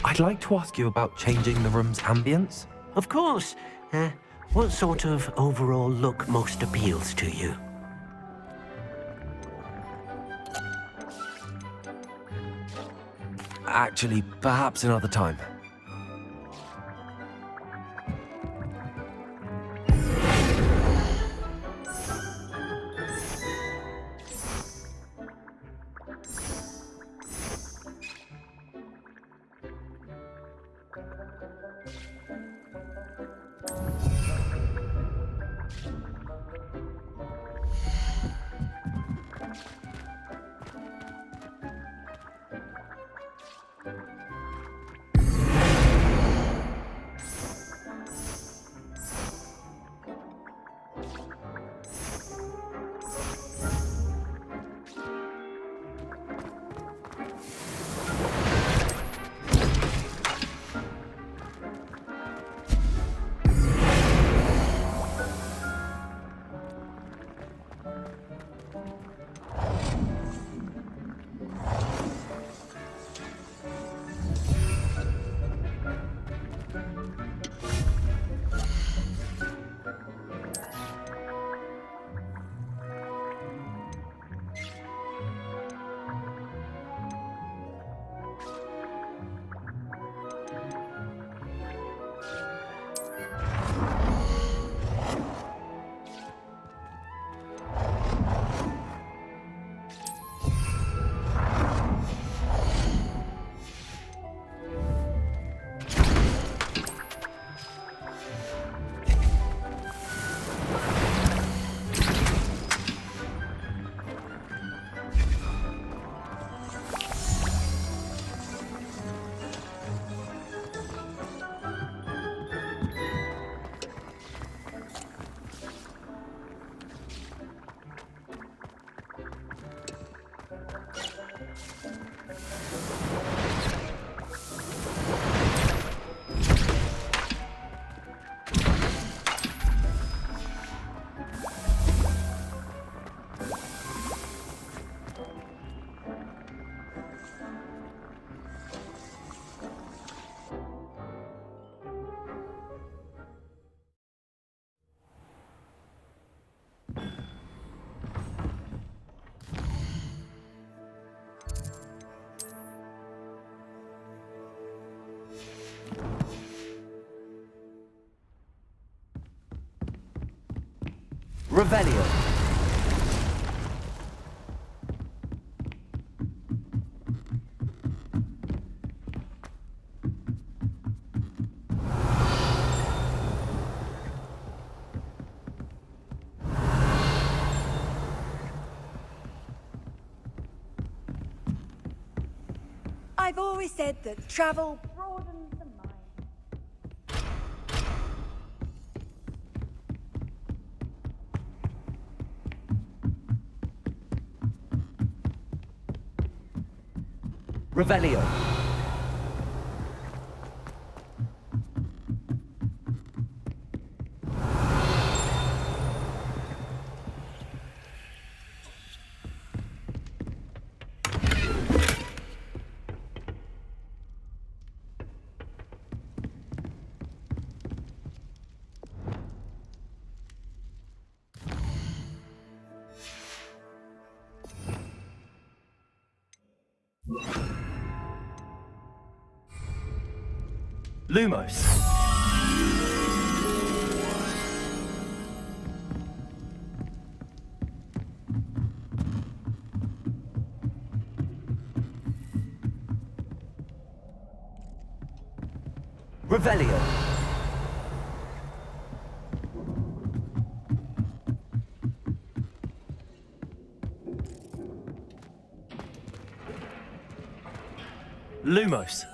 I'd like to ask you about changing the room's ambience. Of course. What sort of overall look most appeals to you? Actually, perhaps another time. Revelio. I've always said that travel broadens the mind. Revelio. Lumos. Revelio. Lumos.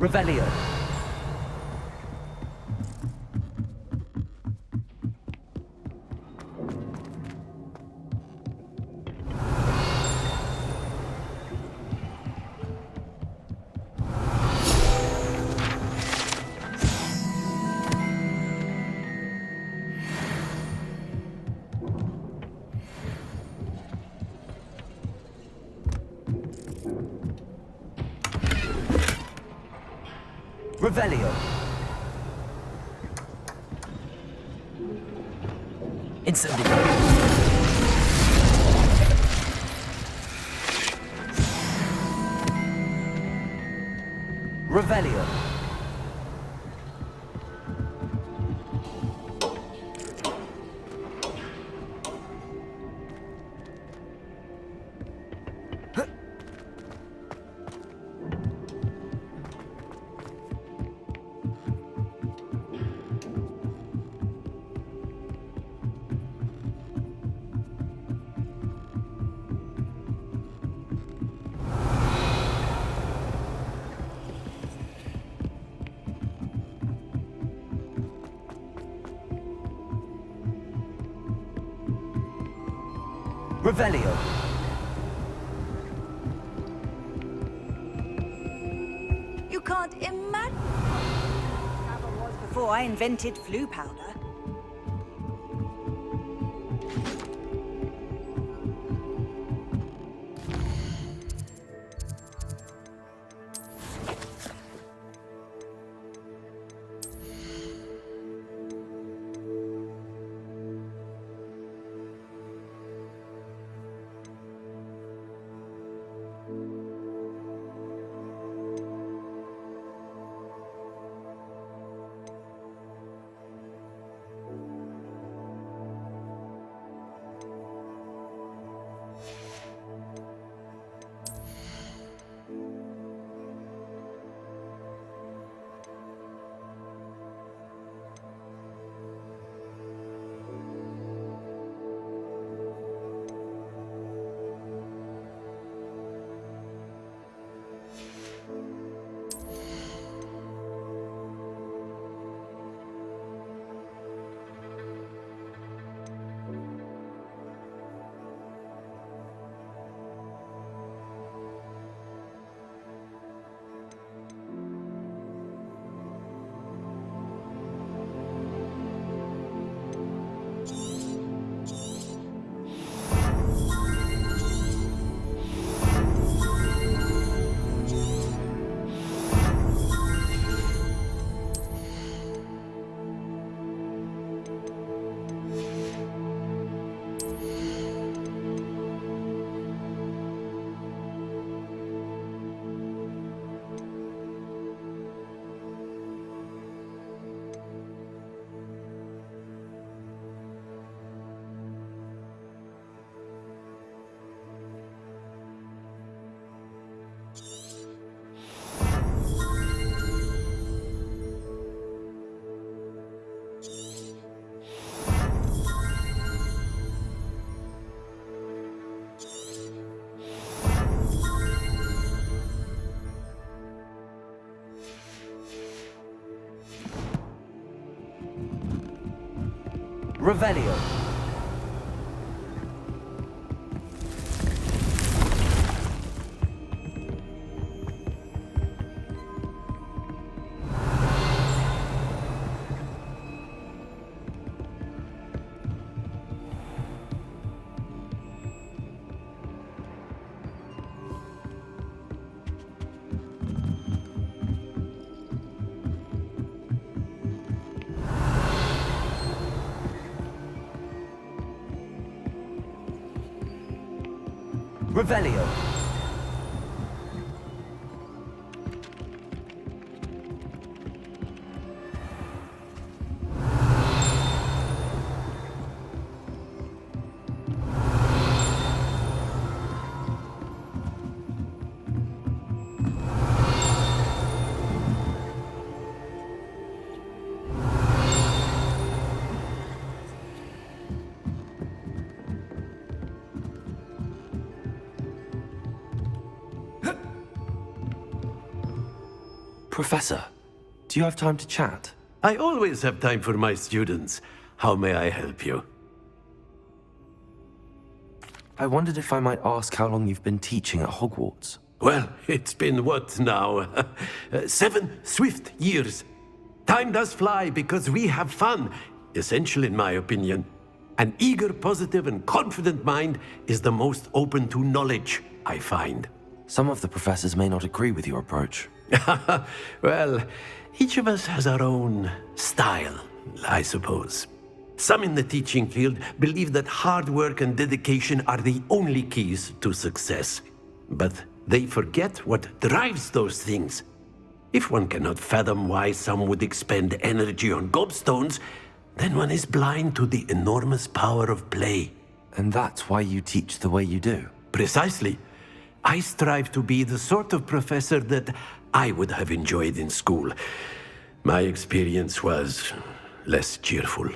Revelio. Revelio. Incendio. Revelio. Revelio. You can't imagine what travel was before I invented flu powder. Revelio. Revelio. Professor, do you have time to chat? I always have time for my students. How may I help you? I wondered if I might ask how long you've been teaching at Hogwarts. Well, it's been what now? 7 swift years. Time does fly because we have fun. Essential in my opinion. An eager, positive, and confident mind is the most open to knowledge, I find. Some of the professors may not agree with your approach. Well, each of us has our own style, I suppose. Some in the teaching field believe that hard work and dedication are the only keys to success. But they forget what drives those things. If one cannot fathom why some would expend energy on gobstones, then one is blind to the enormous power of play. And that's why you teach the way you do? Precisely. I strive to be the sort of professor that I would have enjoyed in school. My experience was less cheerful.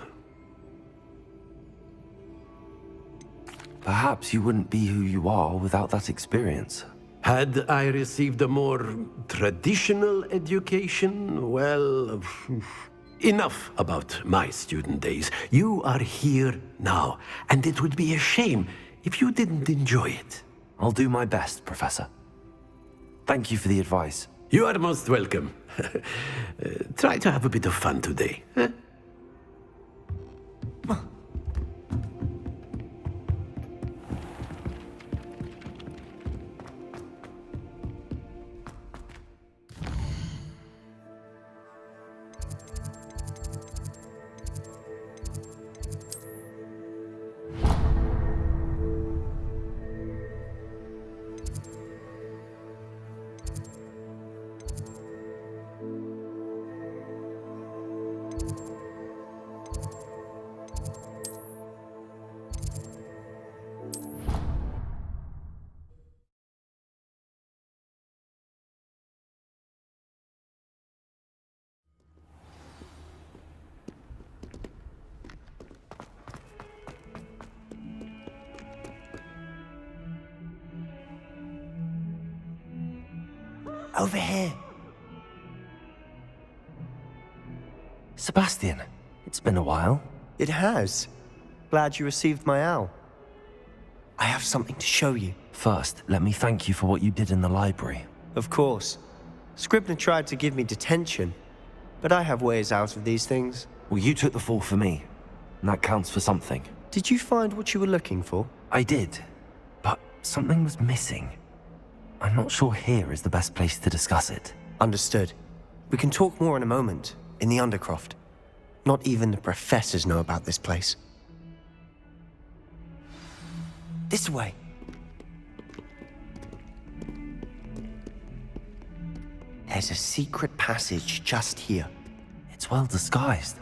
Perhaps you wouldn't be who you are without that experience. Had I received a more traditional education, well, enough about my student days. You are here now, and it would be a shame if you didn't enjoy it. I'll do my best, Professor. Thank you for the advice. You are most welcome. Try to have a bit of fun today. Huh? Over here. Sebastian, it's been a while. It has. Glad you received my owl. I have something to show you. First, let me thank you for what you did in the library. Of course. Scribner tried to give me detention, but I have ways out of these things. Well, you took the fall for me, and that counts for something. Did you find what you were looking for? I did, but something was missing. I'm not sure here is the best place to discuss it. Understood. We can talk more in a moment, in the Undercroft. Not even the professors know about this place. This way. There's a secret passage just here. It's well disguised.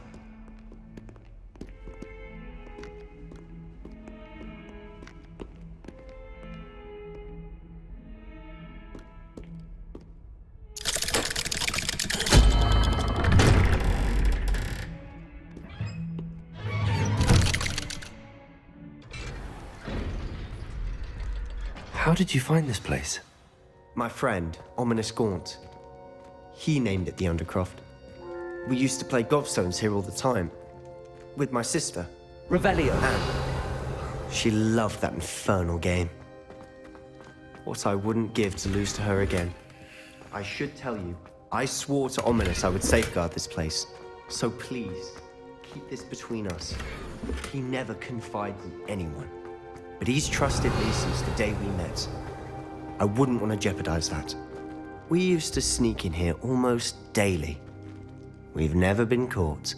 How did you find this place? My friend, Ominous Gaunt. He named it the Undercroft. We used to play gobstones here all the time. With my sister, Revelio. Anne. She loved that infernal game. What I wouldn't give to lose to her again. I should tell you, I swore to Ominous I would safeguard this place. So please, keep this between us. He never confides in anyone. But he's trusted me since the day we met. I wouldn't want to jeopardize that. We used to sneak in here almost daily. We've never been caught.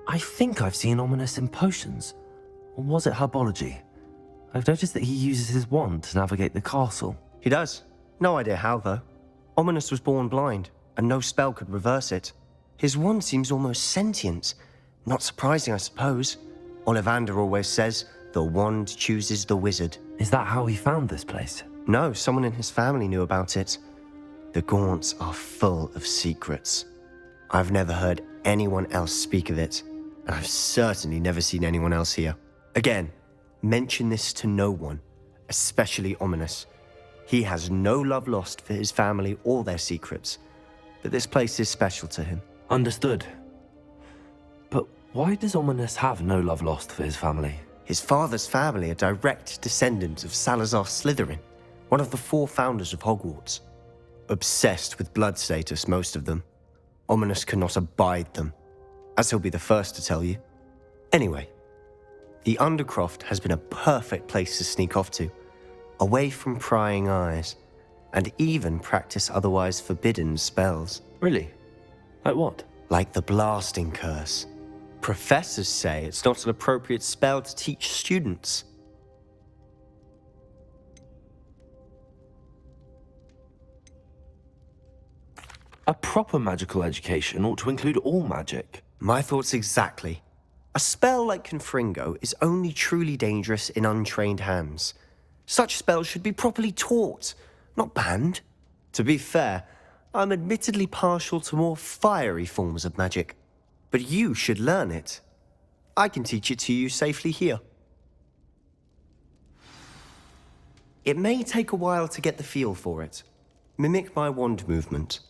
I think I've seen Ominous in potions. Or was it herbology? I've noticed that he uses his wand to navigate the castle. He does. No idea how, though. Ominous was born blind, and no spell could reverse it. His wand seems almost sentient. Not surprising, I suppose. Ollivander always says, The wand chooses the wizard. Is that how he found this place? No, someone in his family knew about it. The Gaunts are full of secrets. I've never heard anyone else speak of it, and I've certainly never seen anyone else here. Again, mention this to no one, especially Ominous. He has no love lost for his family or their secrets, but this place is special to him. Understood. But why does Ominous have no love lost for his family? His father's family are direct descendants of Salazar Slytherin, one of the 4 founders of Hogwarts. Obsessed with blood status, most of them. Ominous cannot abide them, as he'll be the first to tell you. Anyway, the Undercroft has been a perfect place to sneak off to, away from prying eyes, and even practice otherwise forbidden spells. Really? Like what? Like the blasting curse. Professors say it's not an appropriate spell to teach students. A proper magical education ought to include all magic. My thoughts exactly. A spell like Confringo is only truly dangerous in untrained hands. Such spells should be properly taught, not banned. To be fair, I'm admittedly partial to more fiery forms of magic. But you should learn it. I can teach it to you safely here. It may take a while to get the feel for it. Mimic my wand movement.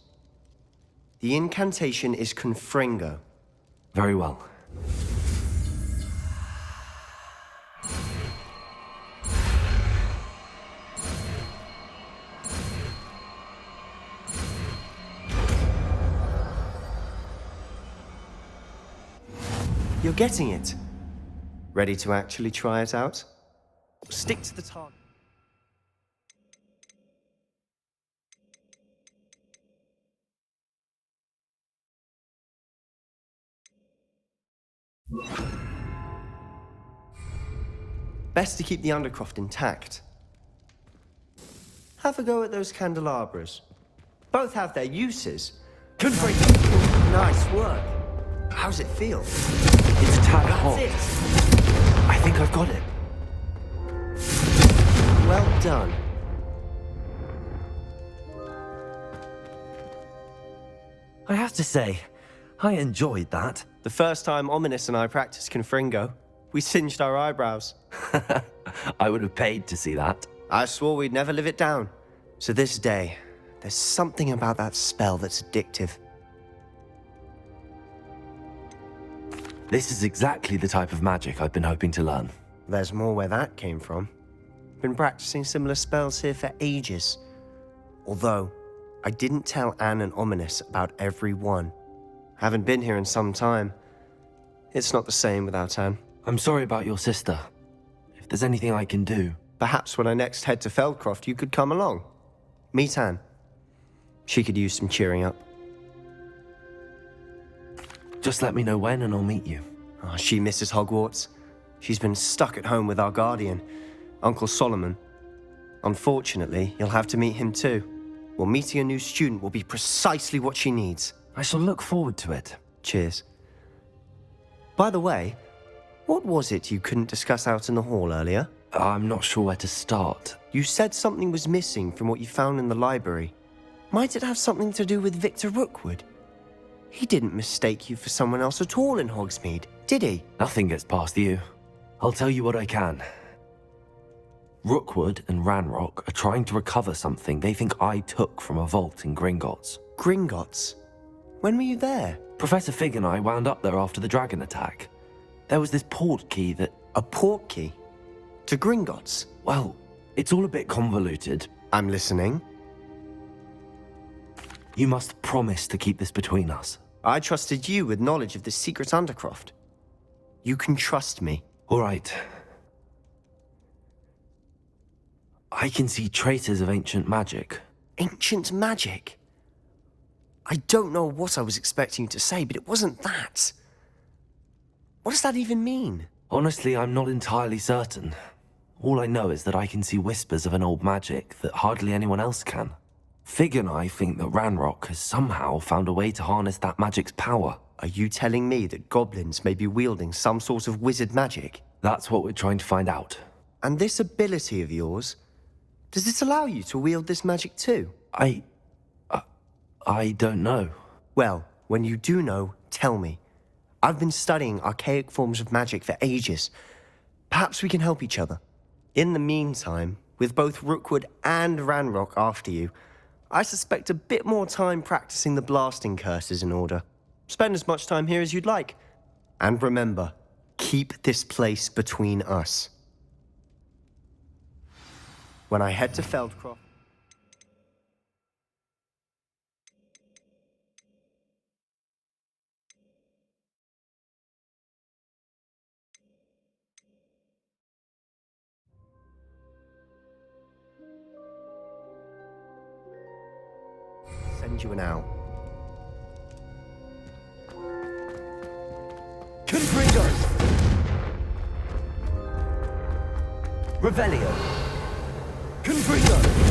The incantation is Confringo. Very well. You're getting it. Ready to actually try it out? Stick to the target. Best to keep the Undercroft intact. Have a go at those candelabras. Both have their uses. Confringo. Nice work. How's it feel? It's a tad hot. That's it. I think I've got it. Well done. I have to say, I enjoyed that. The first time Ominous and I practiced Confringo, we singed our eyebrows. I would have paid to see that. I swore we'd never live it down. So this day, there's something about that spell that's addictive. This is exactly the type of magic I've been hoping to learn. There's more where that came from. Been practicing similar spells here for ages. Although, I didn't tell Anne and Ominous about every one. Haven't been here in some time. It's not the same without Anne. I'm sorry about your sister. If there's anything I can do... Perhaps when I next head to Feldcroft, you could come along. Meet Anne. She could use some cheering up. Just let me know when and I'll meet you. Oh, she misses Hogwarts. She's been stuck at home with our guardian, Uncle Solomon. Unfortunately, you'll have to meet him too. Well, meeting a new student will be precisely what she needs. I shall look forward to it. Cheers. By the way, what was it you couldn't discuss out in the hall earlier? I'm not sure where to start. You said something was missing from what you found in the library. Might it have something to do with Victor Rookwood? He didn't mistake you for someone else at all in Hogsmeade, did he? Nothing gets past you. I'll tell you what I can. Rookwood and Ranrock are trying to recover something they think I took from a vault in Gringotts. Gringotts? When were you there? Professor Fig and I wound up there after the dragon attack. There was this Portkey that... A Portkey? To Gringotts? Well, it's all a bit convoluted. I'm listening. You must promise to keep this between us. I trusted you with knowledge of the secret Undercroft. You can trust me. All right. I can see traces of ancient magic. Ancient magic? I don't know what I was expecting you to say, but it wasn't that. What does that even mean? Honestly, I'm not entirely certain. All I know is that I can see whispers of an old magic that hardly anyone else can. Fig and I think that Ranrock has somehow found a way to harness that magic's power. Are you telling me that goblins may be wielding some sort of wizard magic? That's what we're trying to find out. And this ability of yours, does it allow you to wield this magic too? I don't know. Well, when you do know, tell me. I've been studying archaic forms of magic for ages. Perhaps we can help each other. In the meantime, with both Rookwood and Ranrock after you, I suspect a bit more time practicing the blasting curse is in order. Spend as much time here as you'd like. And remember, keep this place between us. When I head to Feldcroft... Send you an owl. Confringo! Revelio! Confringo!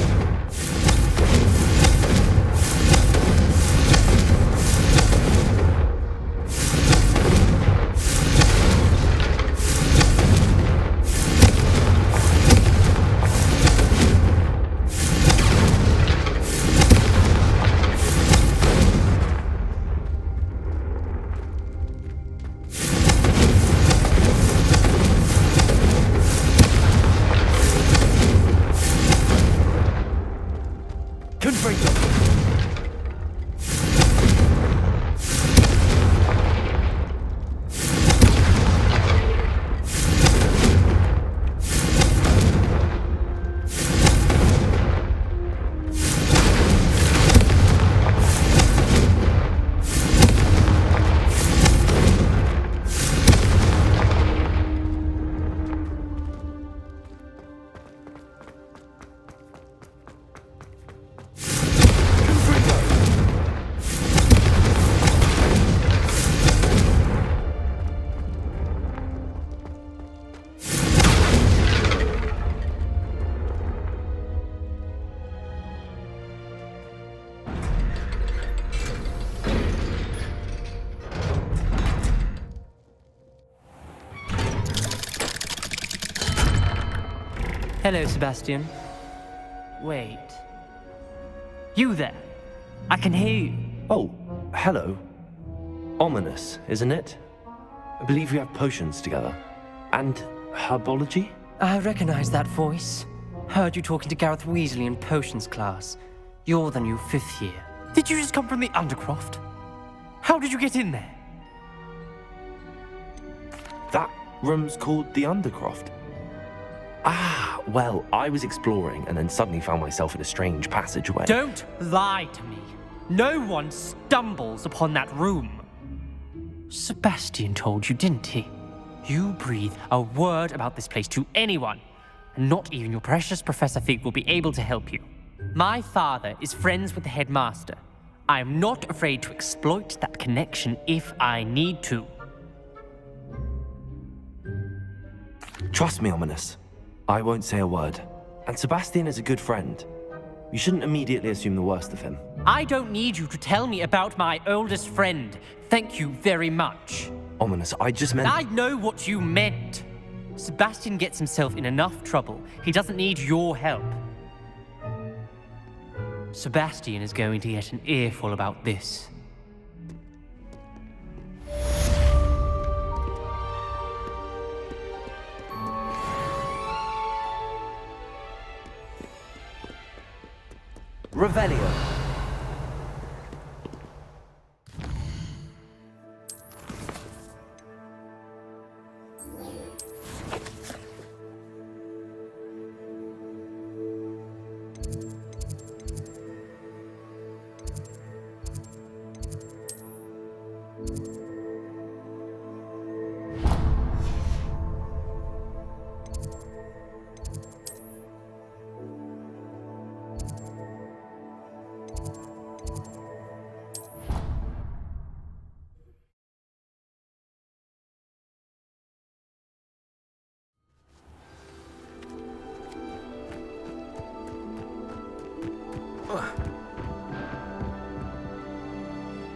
Hello, Sebastian. Wait. You there? I can hear you. Oh, hello. Ominous, isn't it? I believe we have potions together. And herbology? I recognize that voice. Heard you talking to Gareth Weasley in potions class. You're the new 5th year. Did you just come from the Undercroft? How did you get in there? That room's called the Undercroft. Ah, well, I was exploring and then suddenly found myself in a strange passageway. Don't lie to me. No one stumbles upon that room. Sebastian told you, didn't he? You breathe a word about this place to anyone, and not even your precious Professor Fig will be able to help you. My father is friends with the headmaster. I am not afraid to exploit that connection if I need to. Trust me, Ominous. I won't say a word. And Sebastian is a good friend. You shouldn't immediately assume the worst of him. I don't need you to tell me about my oldest friend. Thank you very much. Ominous, I just meant... I know what you meant. Sebastian gets himself in enough trouble. He doesn't need your help. Sebastian is going to get an earful about this. Revelio.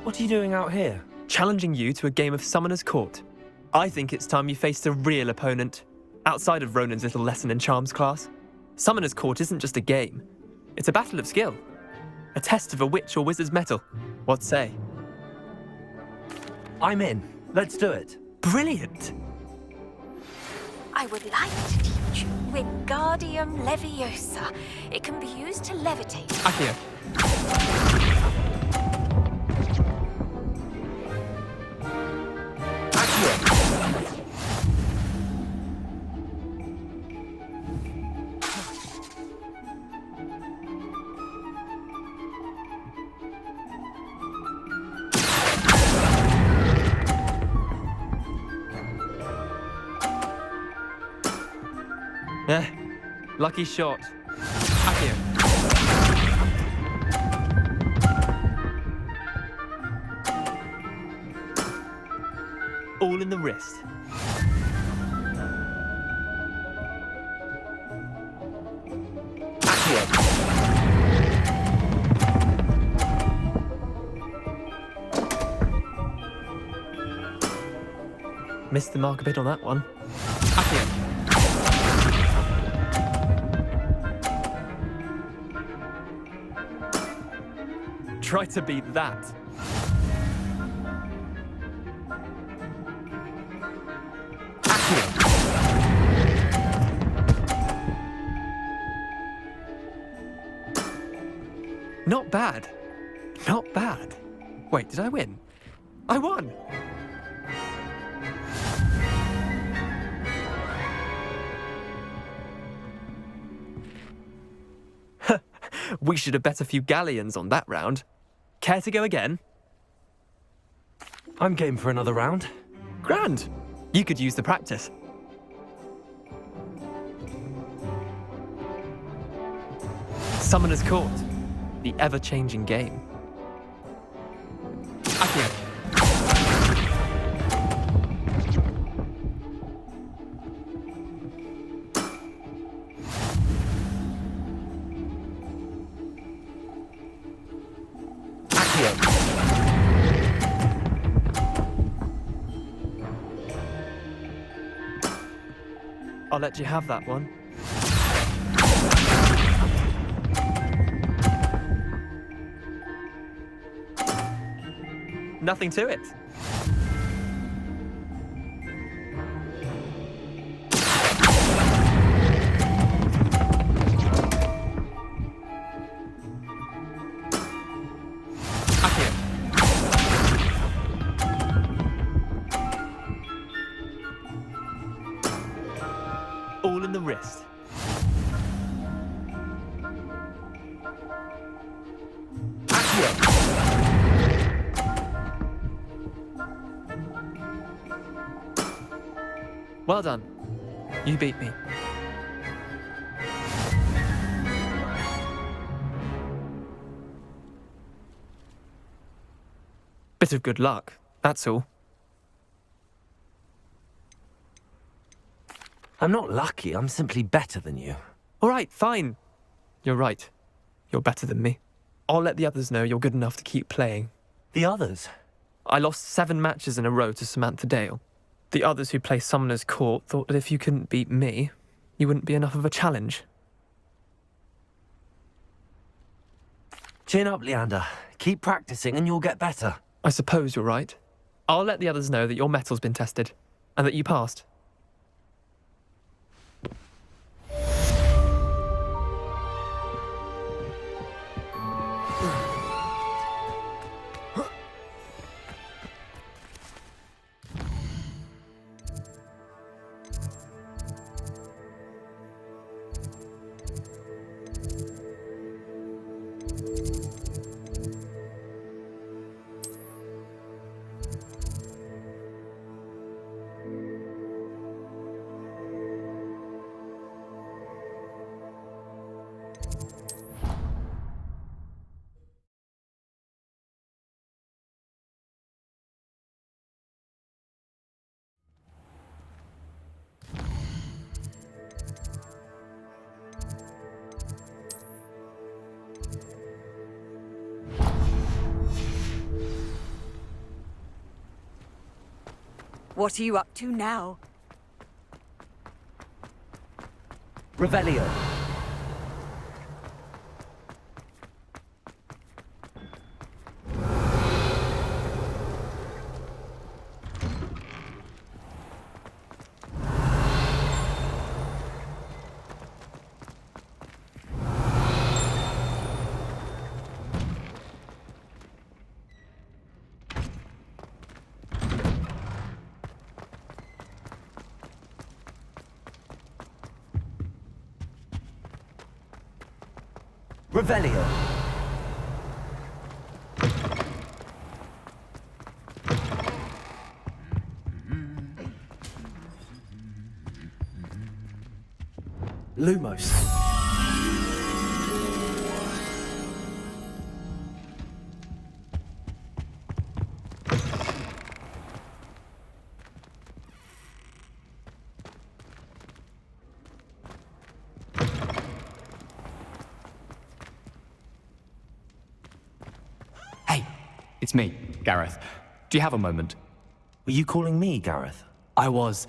What are you doing out here? Challenging you to a game of Summoner's Court. I think it's time you faced a real opponent, outside of Ronan's little lesson in charms class. Summoner's Court isn't just a game. It's a battle of skill. A test of a witch or wizard's mettle. What say? I'm in. Let's do it. Brilliant! I would like to teach you Wingardium Leviosa. It can be used to levitate. Accio. Lucky shot. Accio. All in the wrist. Missed the mark a bit on that one. Accio. Try to beat that. Not bad. Not bad. Wait, did I win? I won! We should have bet a few galleons on that round. Care to go again? I'm game for another round. Grand! You could use the practice. Summoner's Court. The ever-changing game. Accio. I'll let you have that one. Nothing to it. Accio. All in the wrist. Well done. You beat me. Bit of good luck, that's all. I'm not lucky, I'm simply better than you. All right, fine. You're right. You're better than me. I'll let the others know you're good enough to keep playing. The others? I lost 7 matches in a row to Samantha Dale. The others who play Summoner's Court thought that if you couldn't beat me, you wouldn't be enough of a challenge. Chin up, Leander. Keep practicing and you'll get better. I suppose you're right. I'll let the others know that your metal's been tested, and that you passed. What are you up to now? Revelio. Revelio. Lumos. Hey, it's me, Gareth. Do you have a moment? Were you calling me, Gareth? I was.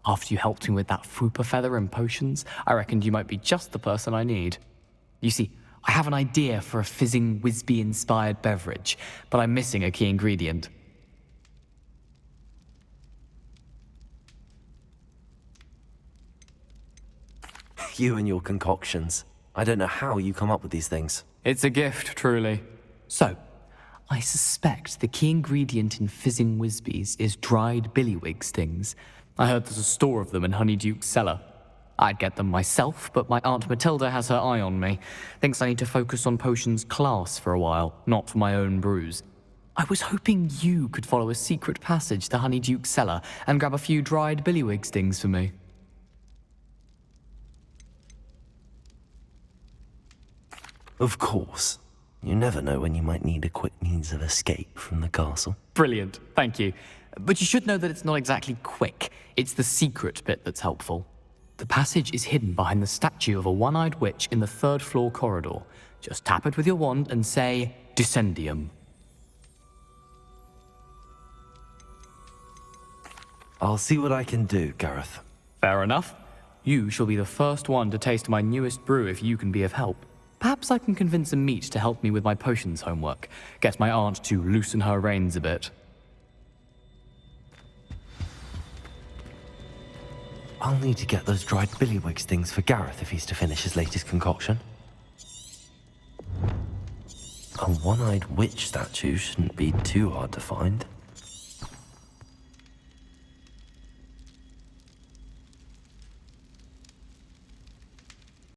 After you helped me with that Fooper feather and potions, I reckoned you might be just the person I need. You see, I have an idea for a fizzing Wisby-inspired beverage, but I'm missing a key ingredient. You and your concoctions. I don't know how you come up with these things. It's a gift, truly. So, I suspect the key ingredient in fizzing Wisbies is dried billywig stings. I heard there's a store of them in Honeyduke's cellar. I'd get them myself, but my Aunt Matilda has her eye on me. Thinks I need to focus on potions class for a while, not for my own brews. I was hoping you could follow a secret passage to Honeyduke's cellar and grab a few dried billywig stings for me. Of course. You never know when you might need a quick means of escape from the castle. Brilliant, thank you. But you should know that it's not exactly quick. It's the secret bit that's helpful. The passage is hidden behind the statue of a one-eyed witch in the third-floor corridor. Just tap it with your wand and say, Descendium. I'll see what I can do, Gareth. Fair enough. You shall be the first one to taste my newest brew if you can be of help. Perhaps I can convince a meat to help me with my potions homework. Get my aunt to loosen her reins a bit. I'll need to get those dried billywig stings for Gareth if he's to finish his latest concoction. A one-eyed witch statue shouldn't be too hard to find.